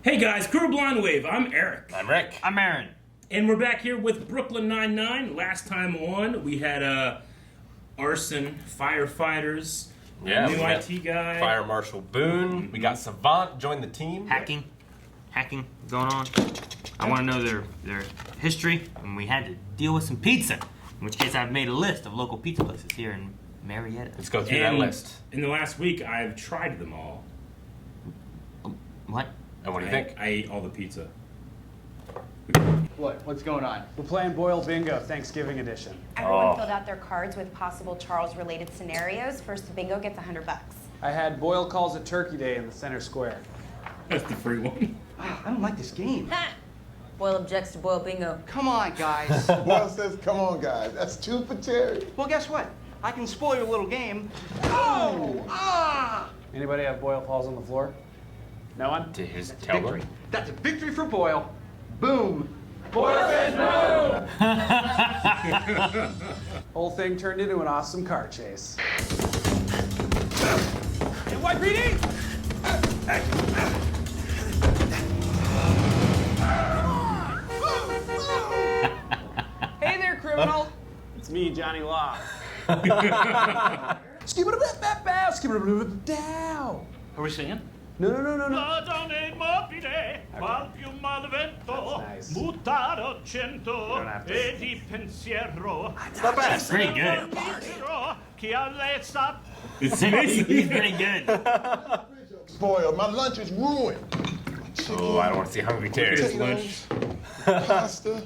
Hey guys, Crew Blonde Wave, I'm Eric. I'm Rick. I'm Aaron. And we're back here with Brooklyn Nine-Nine. Last time on, we had arson, firefighters, Yeah, new we got IT guy. Fire Marshal Boone. We got Savant join the team. Hacking going on. I want to know their history, and we had to deal with some pizza. In which case, I've made a list of local pizza places here in Marietta. Let's go through that list. In the last week, I've tried them all. What? And what do you think? I ate all the pizza. What's going on? We're playing Boyle Bingo, Thanksgiving edition. Everyone filled out their cards with possible Charles-related scenarios. First bingo gets $100. I had Boyle calls it Turkey Day in the center square. That's the free one. I don't like this game. Boyle objects to Boyle bingo. Come on, guys. Boyle says, come on, guys. That's two for Terry. Well, guess what? I can spoil your little game. Oh! Ah! Anybody have Boyle calls on the floor? No one? To his Victory. That's a victory for Boyle. Boom. Boyle says no! Whole thing turned into an awesome car chase. NYPD! Hey there, criminal. It's me, Johnny Law. Skip it a bit, skip it a bit down. Are we singing? No. That's Not bad. That's pretty good. He's pretty good. Boyle, my lunch is ruined. Oh, I don't want to see Hungry Terry. Potatoes, pasta,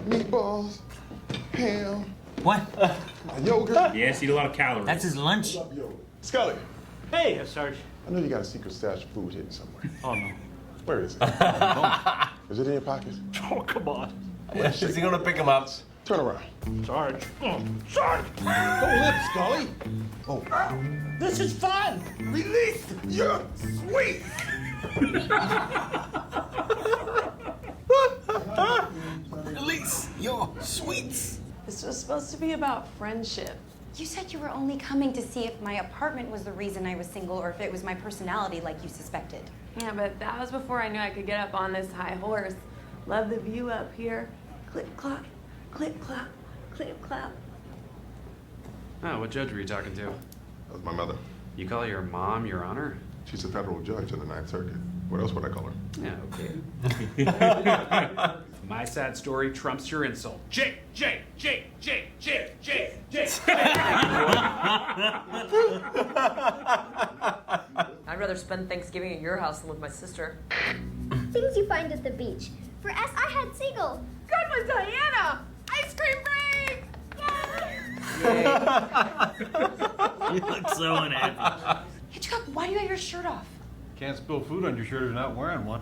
meatballs, ham, What? yogurt. Yes, eat a lot of calories. That's his lunch? Scully, Hey, Sarge. I know you got a secret stash of food hidden somewhere. Oh, no. Where is it? Is it in your pockets? Oh, come on. Is he going to pick him up? Turn around. Sarge. Oh, Sarge! Go lip, Scully. Oh, This is fun! release your sweet. Release your sweets. This was supposed to be about friendship. You said you were only coming to see if my apartment was the reason I was single or if it was my personality like you suspected. Yeah, but that was before I knew I could get up on this high horse. Love the view up here. Clip clop, clip clop, clip clop. Oh, what judge were you talking to? That was my mother. You call your mom Your Honor? She's a federal judge in the Ninth Circuit. What else would I call her? Yeah, okay. My sad story trumps your insult. Jake. I'd rather spend Thanksgiving at your house than with my sister. Things you find at the beach. For us, I had seagull. Good one, Diana! Ice cream break! You look so unhappy. Hitchcock, why do you have your shirt off? Can't spill food on your shirt if you're not wearing one.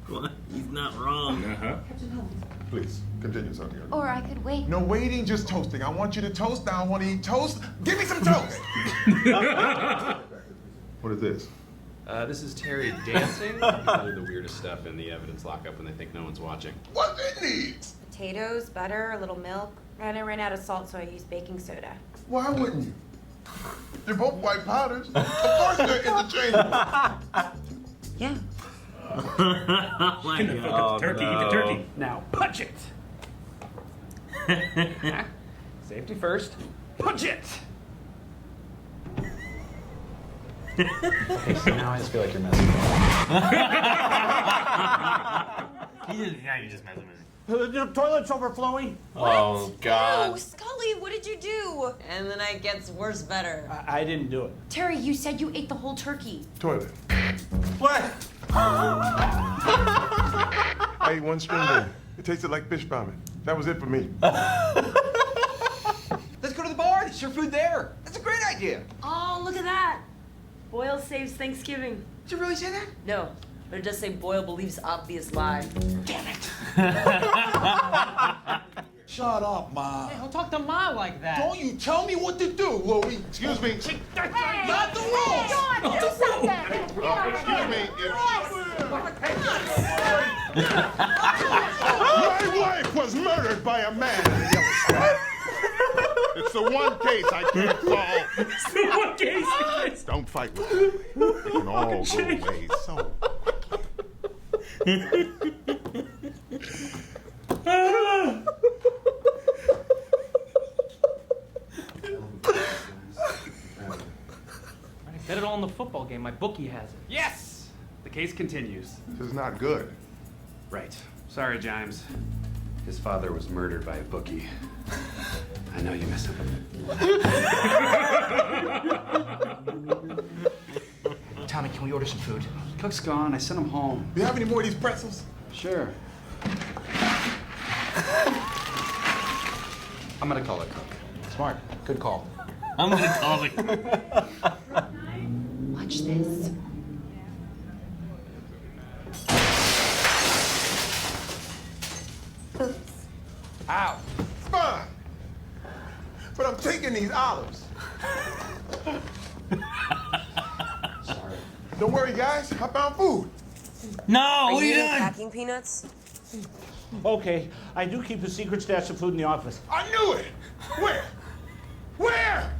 What? He's not wrong. Uh-huh. Please, continue, Sonia. Or I could wait. No waiting, just toasting. I want you to toast. Now I want to eat toast. Give me some toast. What is this? This is Terry dancing. Probably the weirdest stuff in the evidence lockup when they think no one's watching. What it needs? Potatoes, butter, a little milk. And I ran out of salt, so I used baking soda. Why wouldn't you? They're both white powders. Of course they're interchangeable. Yeah. Oh my Eat the God. turkey, eat the turkey. Now punch it. Safety first. Punch it. Hey, so now I just feel like you're messing with Now you're just messing with me. The toilet's overflowing. Oh, God. Oh, Scully, what did you do? And the night gets worse better. I didn't do it. Terry, you said you ate the whole turkey. Toilet. What? I ate one string bean. It tasted like fish vomit. That was it for me. Let's go to the bar. They serve food there. That's a great idea. Oh, look at that. Boyle saves Thanksgiving. Did you really say that? No, but it does say Boyle believes obvious lie. Damn it. Shut up, Ma. Hey, don't talk to Ma like that. Don't you tell me what to do, Louie. Excuse me. Not the rules. Go on, do something. Excuse me. My wife was murdered by a man in a yellow sweater. It's the one case I can't solve. It's the one case. Don't fight with me. It can all go away so quickly. Bet it all in the football game. My bookie has it. Yes! The case continues. This is not good. Right. Sorry, Jimes. His father was murdered by a bookie. I know you miss him. Tommy, can we order some food? Cook's gone. I sent him home. Do you have any more of these pretzels? Sure. I'm gonna call it Cook. Smart. Good call. I'm gonna call it. Watch this. Oops. Ow! It's fine. But I'm taking these olives. Sorry. Don't worry, guys. I found food. No, what are you doing? Packing peanuts? Okay, I do keep a secret stash of food in the office. I knew it. Where? Where?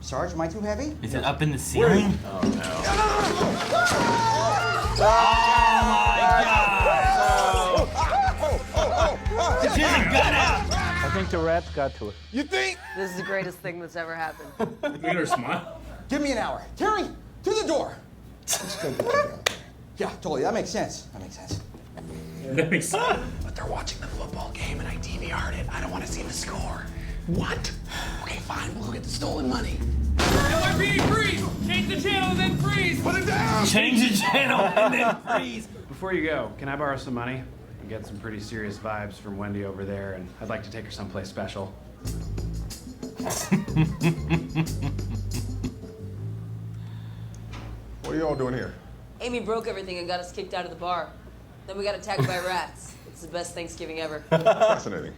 Sarge, am I too heavy? Is it up in the ceiling? Oh no. Oh my God! She hasn't got out. I think the rats got to it. You think? This is the greatest thing that's ever happened. Look at her smile. Give me an hour. Terry, to the door. Yeah, totally. That makes sense. That makes sense. That makes sense. But they're watching the football game and I DVR'd it. I don't want to see the score. What? Okay, fine. We'll go get the stolen money. NYPD freeze! Change the channel and then freeze! Put it down. Change the channel and then freeze! Before you go, can I borrow some money? I get some pretty serious vibes from Wendy over there, and I'd like to take her someplace special. What are y'all doing here? Amy broke everything and got us kicked out of the bar. Then we got attacked by rats. It's the best Thanksgiving ever. Fascinating.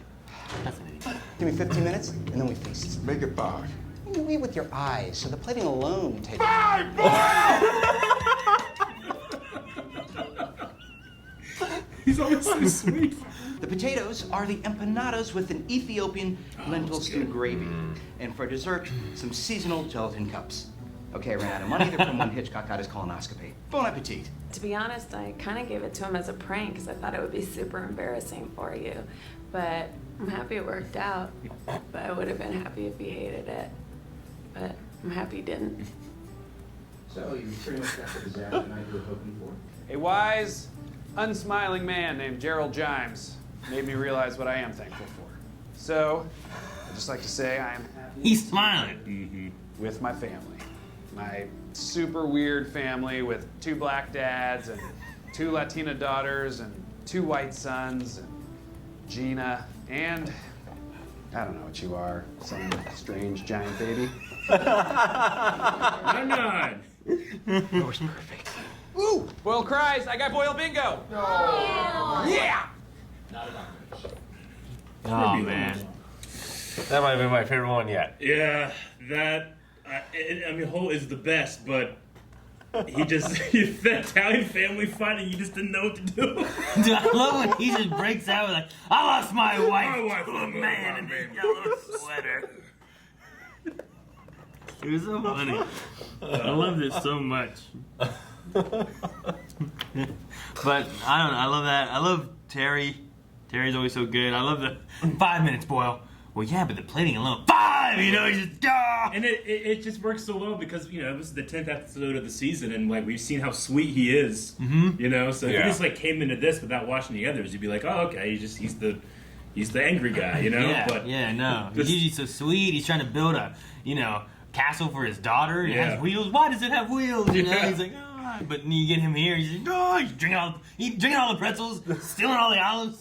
Give me 15 minutes, and then we feast. Make it 5. You eat with your eyes, so the plating alone takes. 5, boy! He's always so sweet. The potatoes are the empanadas with an Ethiopian lentil stew gravy. And for dessert, some seasonal gelatin cups. Okay, I ran out of money. They're from when Hitchcock got his colonoscopy. Bon appetit. To be honest, I kind of gave it to him as a prank because I thought it would be super embarrassing for you. But I'm happy it worked out. But I would have been happy if he hated it. But I'm happy he didn't. So you pretty much got the disaster night you were hoping for? A wise, unsmiling man named Gerald Jimes made me realize what I am thankful for. So, I'd just like to say I am happy He's smiling. with my family. My super weird family with 2 black dads and 2 Latina daughters and 2 white sons and Gina and I don't know what you are, some strange giant baby. I'm not. Yours perfect. Ooh, Boyle cries, I got Boyle bingo. Yeah. Oh, man. That might have been my favorite one yet. Yeah, that. I mean, Holt is the best, but he just the Italian family fight, and you just didn't know what to do. Dude, I love when he just breaks out with like, I lost my wife, My wife to a was man in a yellow sweater. It was so funny. I loved it so much. But I don't know. I love that. I love Terry. Terry's always so good. I love the 5 minutes, Boyle. Well, yeah, but the plating alone, 5. You know, he's just And it just works so well because you know it was the 10th episode of the season, and like we've seen how sweet he is. Mm-hmm. You know, so if Yeah. you just like came into this without watching the others, you'd be like, oh, okay, he's the angry guy. You know, Yeah, but yeah, no. this- He's usually so sweet. He's trying to build a, castle for his daughter. It Yeah. has wheels. Why does it have wheels? You know, Yeah. he's like, oh. But then you get him here. He's like, oh, he's drinking all the pretzels, stealing all the olives,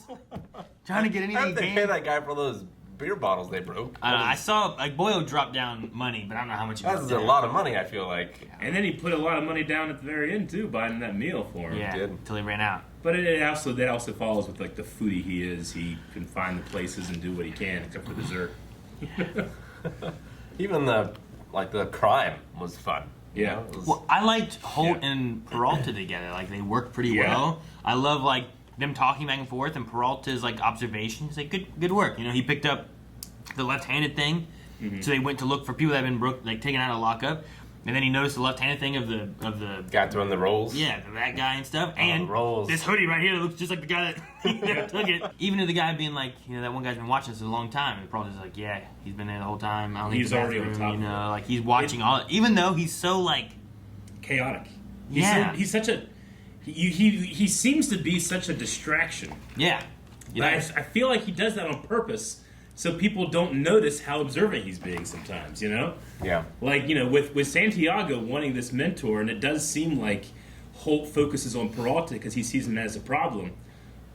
trying to get How anything did he they pay can. that guy for those beer bottles they broke? I saw like Boyle drop down money, but I don't know how much. That's a lot of money, I feel like. And then he put a lot of money down at the very end too, buying that meal for him. Yeah, did. until he ran out. But that also follows with like the foodie he is. He can find the places and do what he can, except for dessert. Even the crime was fun. You Yeah. know? It was- Well, I liked Holt Yeah. and Peralta together. Like they worked pretty Yeah. well. I love like them talking back and forth, and Peralta's like observations. Like good work. You know, he picked up the left-handed thing, so they went to look for people that had been taken out of lockup. And then he noticed the left-handed thing of the guy throwing the rolls. Yeah, that guy and stuff. And rolls. This hoodie right here that looks just like the guy that took it. Even to the guy being like, that one guy's been watching this a long time. And probably just like, yeah, he's been there the whole time. I don't He's already on top of it. Like he's watching all. Even though he's so like chaotic. He's such a. He seems to be such a distraction. Yeah. But I feel like he does that on purpose. So people don't notice how observant he's being sometimes, Yeah. Like, with Santiago wanting this mentor, and it does seem like Holt focuses on Peralta because he sees him as a problem.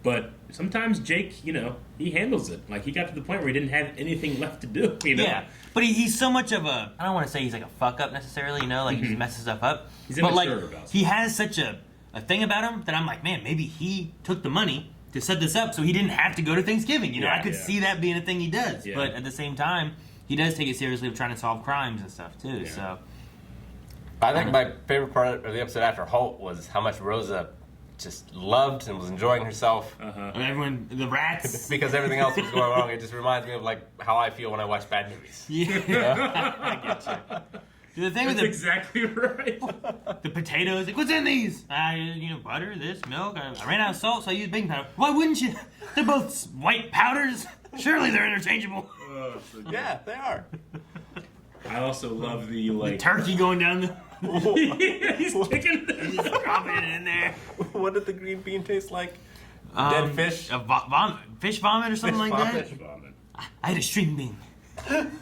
But sometimes Jake, he handles it. Like, he got to the point where he didn't have anything left to do, Yeah, but he's so much of a, I don't want to say he's like a fuck up necessarily, he just messes stuff up. He's but immature about it. He has such a thing about him that I'm like, man, maybe he took the money to set this up so he didn't have to go to Thanksgiving. I could see that being a thing he does. Yeah. But at the same time, he does take it seriously of trying to solve crimes and stuff too. Yeah. So I think my favorite part of the episode after Holt was how much Rosa just loved and was enjoying herself. And everyone, the rats. Because everything else was going wrong. It just reminds me of like how I feel when I watch bad movies. Yeah. I get you. The thing That's with exactly right. the potatoes, like, what's in these? Butter, this, milk. I ran out of salt, so I used baking powder. Why wouldn't you? They're both white powders. Surely they're interchangeable. Oh, so good. Yeah, they are. I also love the turkey going down the. He's kicking He's just dropping it in there. What did the green bean taste like? Dead fish? Vomit. Fish vomit or something like that? Fish vomit. I had a string bean.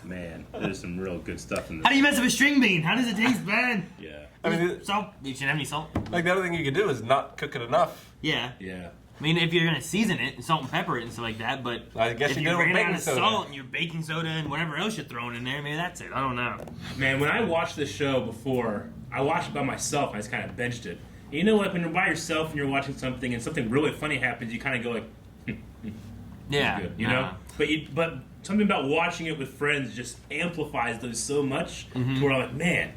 Man, there's some real good stuff in this. How do you mess up a string bean? How does it taste bad? Yeah. I mean, salt. You shouldn't have any salt. Like the other thing you could do is not cook it enough. Yeah. Yeah. I mean, if you're gonna season it, salt and pepper it and stuff like that, but I guess if you you did it with ran out baking of soda. salt and your baking soda and whatever else you're throwing in there, maybe that's it. I don't know. Man, when I watched this show before, I watched it by myself. I just kind of benched it. And you know what? When you're by yourself and you're watching something and something really funny happens, you kind of go like, Yeah. good, know? But something about watching it with friends just amplifies those so much to where I'm like, man,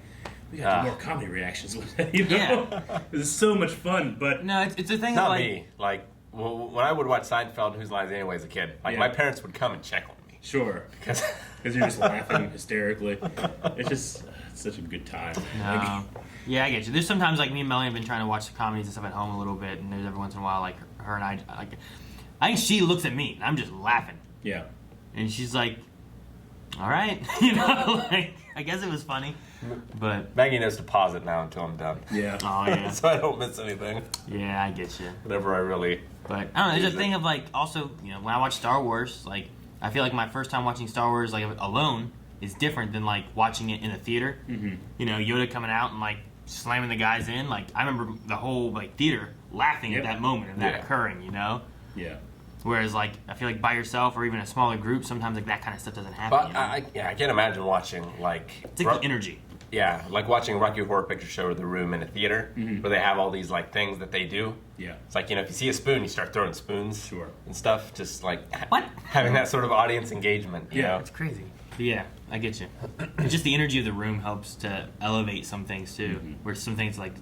we got to do more comedy reactions with it, Yeah. It's so much fun, but... No, it's a thing Not of like... me. Like, when I would watch Seinfeld, Whose Lines Anyway as a kid, like my parents would come and check on me. Sure. Because you're just laughing hysterically. It's such a good time. No. Yeah, I get you. There's sometimes like me and Melanie have been trying to watch the comedies and stuff at home a little bit, and there's every once in a while like her and I think she looks at me and I'm just laughing. Yeah. And she's like, all right, like I guess it was funny, but Maggie knows to pause it now until I'm done. Yeah. Oh yeah. So I don't miss anything. Yeah, I get you. Whenever I really. But I don't know. There's a thing of like also when I watch Star Wars, like I feel like my first time watching Star Wars like alone is different than like watching it in a theater. Mm-hmm. Yoda coming out and like slamming the guys in. Like I remember the whole like theater laughing at that moment of that occurring. Yeah. Whereas like I feel like by yourself or even a smaller group, sometimes like that kind of stuff doesn't happen. But I can't imagine watching like. It's like the energy. Yeah, like watching Rocky Horror Picture Show or The Room in a theater where they have all these like things that they do. Yeah. It's like, if you see a spoon, you start throwing spoons and stuff. Just like what? Having that sort of audience engagement. You know? It's crazy. But yeah, I get you. It's just the energy of the room helps to elevate some things too. Where some things like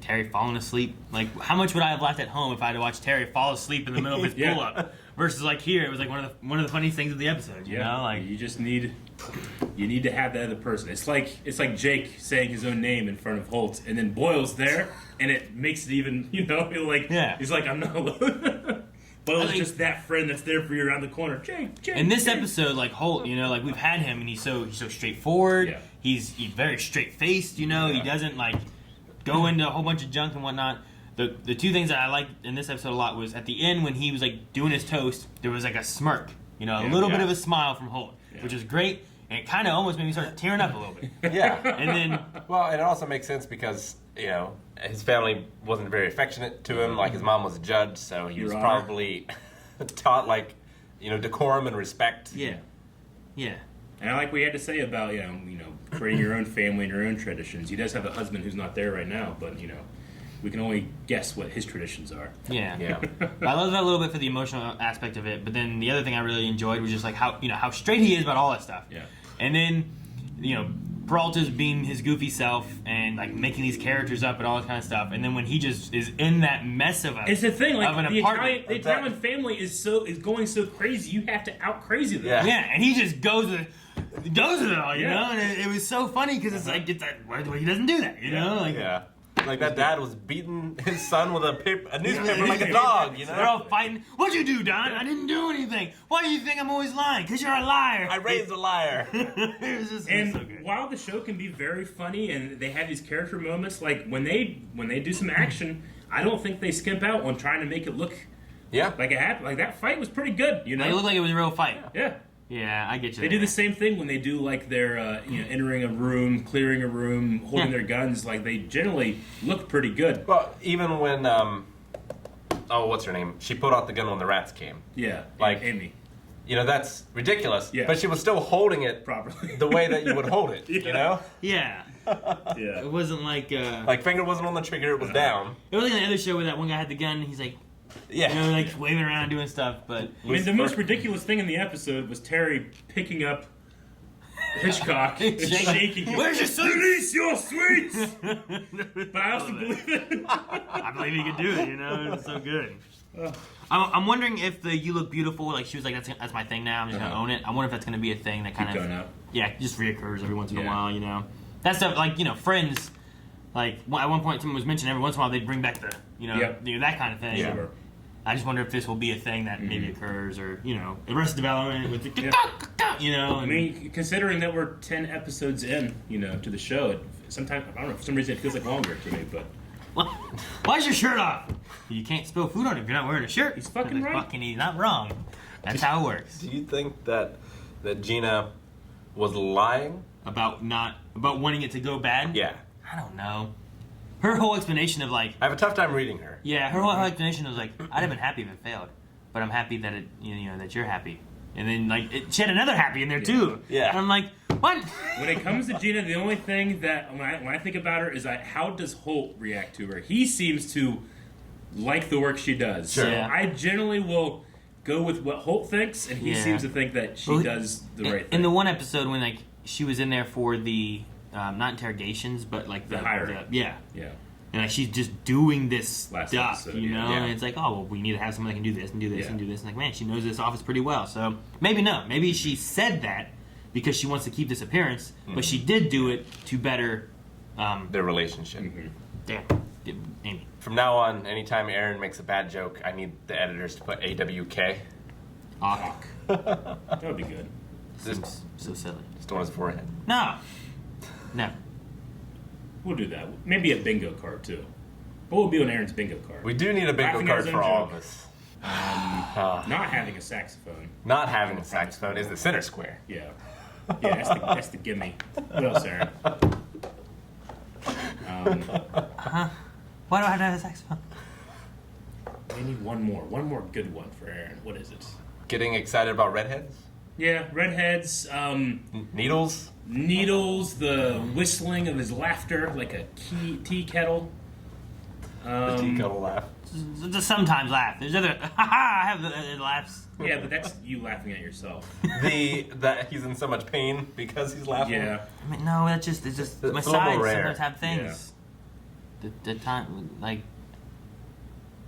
Terry falling asleep. Like how much would I have laughed at home if I had to watch Terry fall asleep in the middle of his pull up? Versus like here, it was like one of the funniest things of the episode. You know, like you just need to have that other person. It's like Jake saying his own name in front of Holt, and then Boyle's there, and it makes it even feel like he's like I'm not alone. Boyle's just that friend that's there for you around the corner. Jake. In this episode, like Holt, like we've had him, and he's so straightforward. Yeah. He's very straight faced. He doesn't like go into a whole bunch of junk and whatnot. The two things that I liked in this episode a lot was at the end when he was like doing his toast, there was like a smirk, a little bit of a smile from Holt, which was great, and it kind of almost made me start tearing up a little bit. Yeah. And then, well, and it also makes sense because his family wasn't very affectionate to him. Like his mom was a judge, so he was probably taught like decorum and respect. Yeah. Yeah. And I like what you had to say about creating your own family and your own traditions. He does have a husband who's not there right now, but we can only guess what his traditions are. Yeah. I love that a little bit for the emotional aspect of it, but then the other thing I really enjoyed was just like how straight he is about all that stuff. Yeah. And then, Peralta's being his goofy self and like making these characters up and all that kind of stuff. And then when he just is in that mess of it's the thing, like an the apartment. Italian family is going so crazy, you have to out crazy them. Yeah, and he just goes with goes with it all, you Yeah. know? And it was so funny because it's like, he doesn't do that, you know? Like, yeah. Like that dad was beating his son with a newspaper like a dog, you know? They're all fighting. What'd you do, Don? I didn't do anything. Why do you think I'm always lying? Because you're a liar. I raised a liar. It was so good. While the show can be very funny and they have these character moments, like when they do some action, I don't think they skimp out on trying to make it look like it happened. Like that fight was pretty good, you know? It looked like it was a real fight. Yeah. Yeah, I get you. They do the same thing when they do like their entering a room, clearing a room, holding their guns. Like they generally look pretty good. Well, even when what's her name? She pulled out the gun when the rats came. Yeah, like Amy. You know, that's ridiculous. Yeah. But she was still holding it properly, the way that you would hold it. You know? Yeah. Yeah. It wasn't like like finger wasn't on the trigger; it was down. It was like the other show where that one guy had the gun. And he's like, yeah, you know, like waving around doing stuff. But I mean, the most ridiculous thing in the episode was Terry picking up Hitchcock and shaking him. Where's your sweets? Release your sweets! But I also believe it. I believe he could do it. You know, it's so good. I'm wondering if the "You Look Beautiful," like she was like, that's my thing now. I'm just gonna own it. I wonder if that's gonna be a thing that kind of just reoccurs every once in a while. You know, that stuff like Friends. Like at one point, someone was mentioning every once in a while they'd bring back the that kind of thing. Sure. I just wonder if this will be a thing that maybe occurs, or Arrested Development with the I mean, considering that we're 10 episodes in, to the show, sometimes I don't know, for some reason it feels like longer to me. But why's your shirt off? You can't spill food on it if you're not wearing a shirt. He's fucking right. He's not wrong. That's how it works. Do you think that Gina was lying about wanting it to go bad? Yeah. I don't know. Her whole explanation of like, I have a tough time reading her. Yeah, her whole explanation was like, I'd have been happy if it failed, but I'm happy that it, that you're happy. And then like she had another happy in there too. Yeah. And I'm like, what? When it comes to Gina, the only thing that when I think about her is how does Holt react to her? He seems to like the work she does. Sure. So Yeah. I generally will go with what Holt thinks, and he seems to think that she does the right thing. In the one episode when like she was in there for the not interrogations, but like the hiring. Yeah. And like she's just doing this stuff, episode, And it's like, oh, well, we need to have someone that can do this and do this and do this. And like, man, she knows this office pretty well. So maybe she said that because she wants to keep this appearance, but she did do it to better their relationship. Damn, Amy. From now on, anytime Aaron makes a bad joke, I need the editors to put AWK. Awk. That would be good. Seems so silly. Just on his forehead. No. We'll do that. Maybe a bingo card too. What would be on Aaron's bingo card? We do need a bingo Laughing card at his for own all joke. of us. Not having a saxophone. Not having a saxophone is the center square. Yeah, that's the gimme. What else, Aaron? Why do I have to have a saxophone? We need one more good one for Aaron. What is it? Getting excited about redheads? Yeah, redheads. Needles? Needles. The whistling of his laughter, like a tea kettle. The tea kettle laugh. Just sometimes laugh. There's other. I have the laughs. Yeah, but that's you laughing at yourself. That he's in so much pain because he's laughing. Yeah. I mean, no, it's just my a little sides rare. sometimes have things. The time, like,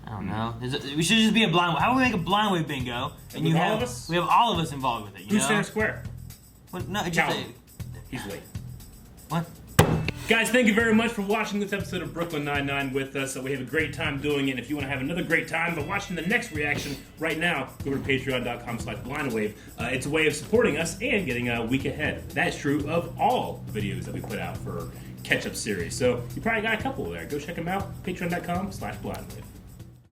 I don't know. We should just be a blind. How do we make a blind wave bingo? And With you all have of us? we have all of us involved with it. You Who's know? center square? What? No, it's Count just him. He's late. What? Guys, thank you very much for watching this episode of Brooklyn Nine-Nine with us. We have a great time doing it. And if you want to have another great time by watching the next reaction right now, go to patreon.com/blindwave. It's a way of supporting us and getting a week ahead. That's true of all the videos that we put out for catch-up series. So you probably got a couple there. Go check them out. Patreon.com/blindwave.